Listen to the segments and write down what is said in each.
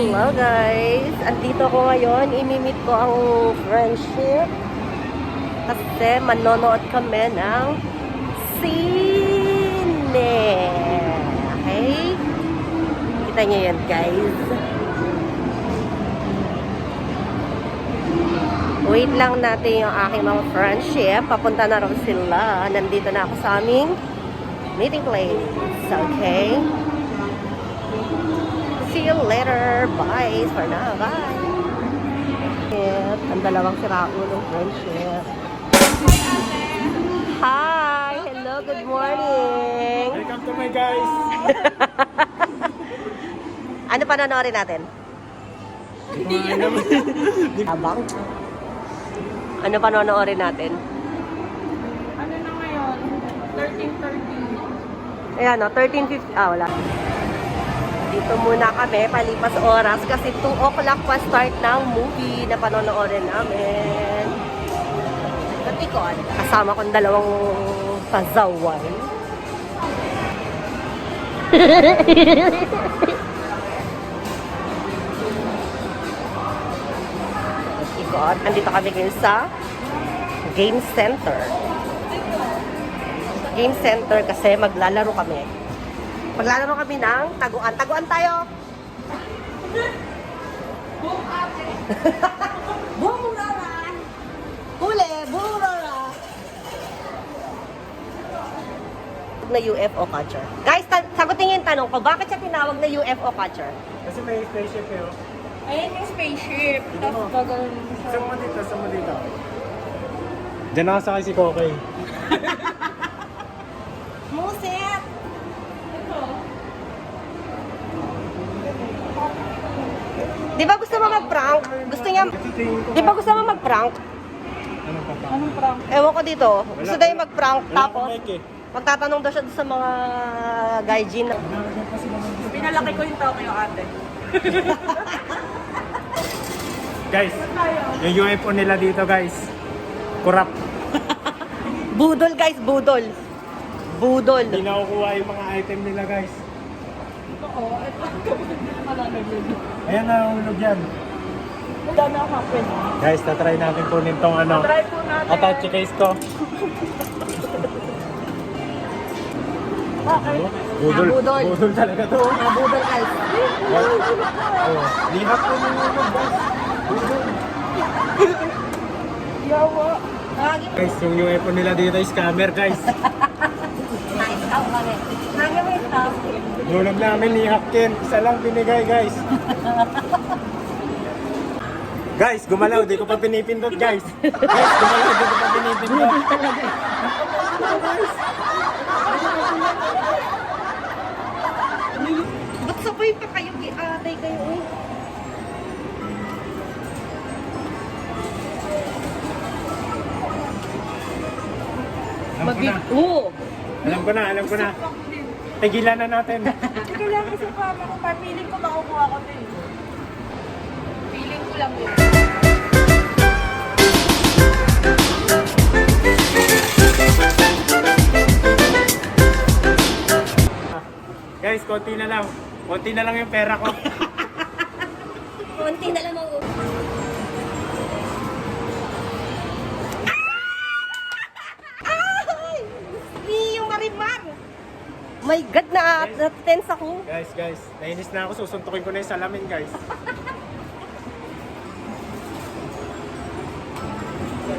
Hello guys! Andito ko ngayon, imimit ko ang friendship kasi manonood kami ng sine. Okay? Kita nyo yan guys. Wait lang natin yung aking mga friendship. Papunta na rin sila. Nandito na ako sa aming meeting place. Okay? See you later. Bye for now. Bye. Ang dalawang siraulong friendship. Hi. Hello. Good morning. Welcome to my guys. Ano panonoodin natin? Abang? Ano panonoodin natin? Ano na ngayon? 13:30. Ayan o, 13:50. Ah, wala. Dito muna kami, palipas oras kasi 2 o'clock pa start ng movie na panonoodin namin. Katikon, kasama kong dalawang pasaway. Katikon, andito kami ngayon sa Game Center. Game Center kasi maglalaro kami. Maglalaro kami ng taguan. Taguan tayo! Boom ate! Boom rara! Huli! Boom rara! Na UFO catcher. Guys, sagutin niyo yung tanong ko. Bakit siya tinawag na UFO catcher? Kasi may spaceship eh. Oh. Ayan yung spaceship. Tapos gagawin mo siya. Sa mo dito. Diyan nakasakay si Kokay. Muset! Ito. Di ba gusto mo mag-prank? Gusto niya... Di ba gusto mo mag-prank? Anong papa? Anong prank? Ewan ko dito. Gusto daw yung mag-prank. Wala Tapos, akong mic eh. magtatanong daw siya sa mga gaijin. Pinalaki ko yung Tokyo ate. Guys, yung UFO nila dito guys. Kurap. Budol guys, budol. Budol. Hindi nakukuha yung mga item nila guys. Oo, ito. Kapag hindi na malalagyan. Ayan nahulog yan. Wala na happen. Guys, tatry natin kunin tong ano. Try po natin. Attach case ko. Bakit? Budol. Budol. Budol talaga to. Budol guys. Oh, lihat ko yung hulog guys. Budol. Yawa. Guys, yung UFO nila dito is scammer guys. Nice out kami. Lagi mo yung staff. Hulog namin ni Hakken. Isa lang binigay guys. Guys, gumalaw. Di ko pa pinipindot guys. Guys, gumalaw. Di ko pa pinipindot. Ba't sabay pa kayo? Atay kayo eh. Alam ko na. Oo. Alam ko na. Tigilan na natin. Kailangan sa kama ko. Feeling ko makukuha ko din. Feeling ko lang yun. Guys, konti na lang. Konti na lang yung pera ko. Konti na lang ang yung marimar. My God, na-tense ako. Guys. Nainis na ako. Susuntukin ko na yung salamin, guys.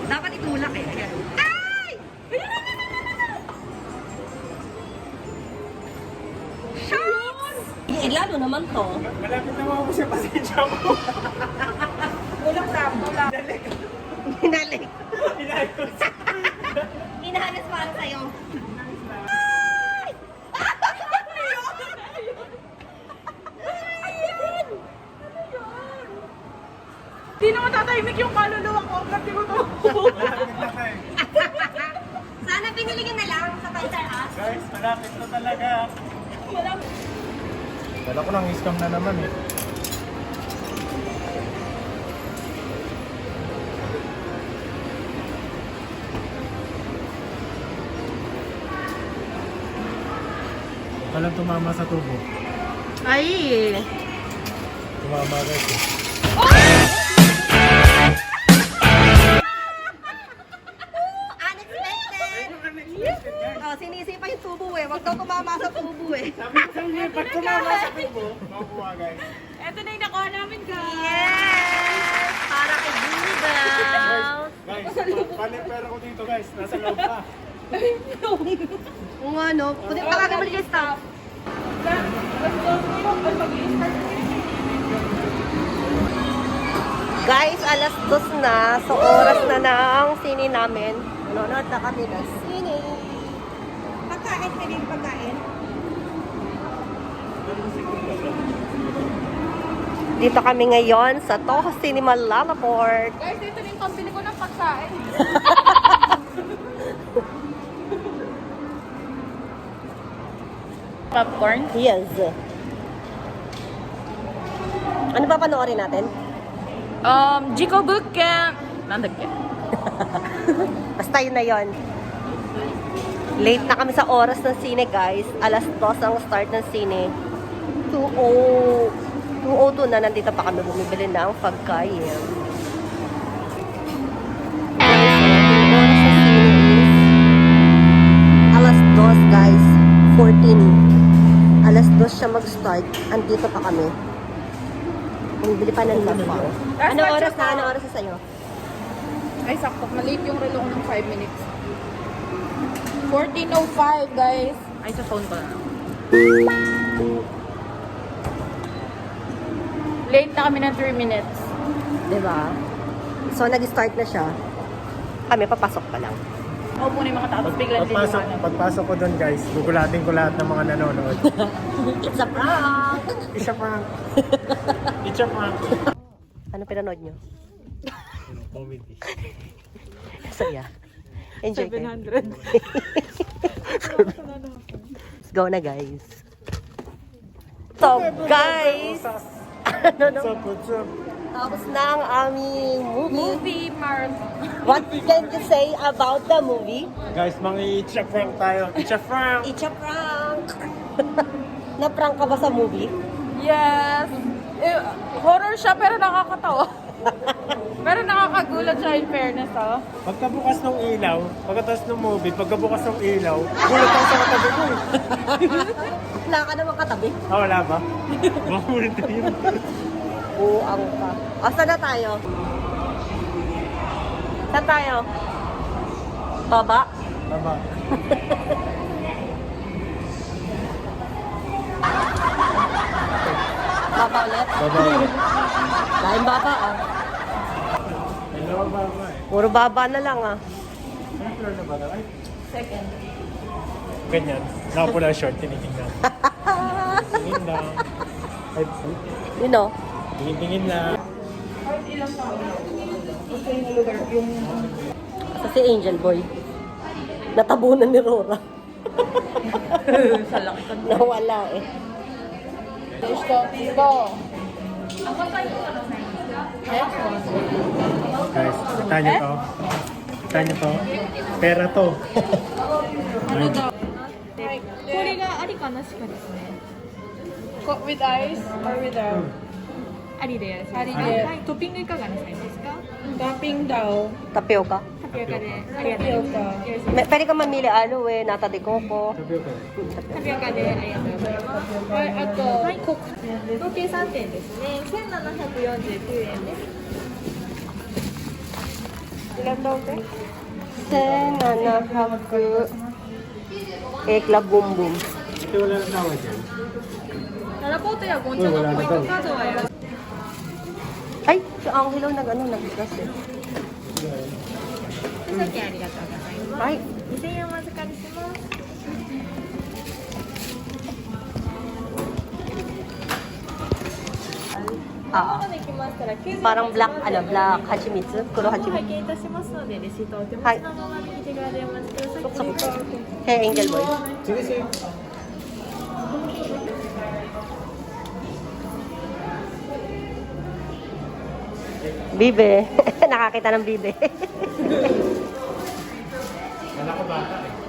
Dapat itulak eh. Ayan. Ay! Shots! Eh, lalo naman to. Malapit na ako siya. Pasensya ko. Kulang lang. Kulang. Hinalik. Inaayos. Hinahanas para sa'yo. Hindi naman tatahimik yung kaluluwa ko. Kasi ko to. Malapit na kayo. Sana pinili ka na lang sa Toys R Us. Guys, malapit na talaga. Wala. Kala ko nang scam na naman eh. Walang tumama sa tubo. Ay! Tumama guys eh. Unexpected! Oh, sinisipa yung tubo eh. Huwag daw tumama sa tubo eh. Sabi, pag tumama sa tubo, makuha guys. Ito na yung nakuha namin, guys. Yes! Para kay Bluebell. Guys, paano yung pera ko dito guys? Nasa loob pa. Kung ano, pwede talaga mo yung staff. Guys, alas 2 na. So, oras na ng sine namin. Nanonood na kami ng sine. Pagkain, pwede yung pagkain. Dito kami ngayon sa Toho Cinema Lalaport. Guys, dito na yung pambili ko ng pagkain. Popcorn? Yes. Ano pa panoorin natin? Jiko Bootcamp. Nandagyan. Basta yun na yun. Late na kami sa oras ng sine, guys. Alas 2 ang start ng sine. 2:02 na, nandito pa kami bumibili ng pagkain. Guys, ang oras sa sine is alas 2, guys. 14. Alas 2 siya mag-start. Andito pa kami. Bumibili pa ng lapa. Anong oras na? Anong oras na sa'yo? Ay, sakto. Maliit yung relo ko ng 5 minutes. 14:05, guys. Ay, sa phone ko na. Late na kami ng 3 minutes. Diba? So, nag-start na siya. Kami, papasok pa lang. Ako muna yung mga tao, tapos biglang Pagpasok ko doon guys, gugulatin ko lahat ng mga nanonood. It's a prank! Isa prank. It's a prank. Ano pinanood nyo? Comedy. Saya. Enjoy kayo. 700. Let's go na, guys. So, guys! What's up, what's up? Tapos na ang aming movie. Movie marathon. What can you say about the movie? Guys, mga itcha prank tayo. Itcha prank! It's a prank! Na-prank ka ba sa movie? Yes. Horror siya pero nakakatawa. Pero nakakagulat siya in fairness, ha? Pagkabukas ng ilaw, pagkatapos ng movie, pagkabukas ng ilaw, gulat ako sa katabi ko eh. Wala ka naman katabi. Ah, wala ba? Makulit na yun. Buang ka. O, saan na tayo? Saan tayo? Baba? Tama. Baba ulit? Baba. Lain baba, ah. Hello, baba eh. Puro baba na lang, ah. Anong floor na ba na? Ay, Second. ganyan. Nakapula short, tinitingnan. Tingin lang. Ay, You know? tingin lang. Sa si Angel Boy. Natabunan ni Rora. Sa laki ko. Nawala eh. Gusto. Go. Guys, kita niyo to. Kita niyo to. Pera to. これがありかなしかですね。with ice or without? ありです。ありで。はい、トッピングいかがなさいますか？トッピングdaw. Tapioca. タピオカで。ありがとうございます。 Pwede ka mamili ano eh, nata de coco. タピオカでありがとうございます。はい、あと、はい、合計3点ですね。1749円です。Ilan daw te? Senanahaku. Ekla bum bum. Ito wala na tawad yan. ララポートやゴンチャのポイントカードはやる。 Ay, si Angelo nag-gas eh. 手先ありがとうございます。Ay, 2000円お預かりします。 ah. できましたら90 Parang black, black hachimitsu. Kuro 拝 hachimitsu. 見いたしますのでレシートをお手持ちのまま右手側でお待ちください。 Hey, Angel Boy. Sige, sige. Bibe. Nakakita ng bibe. Wala ko bata eh.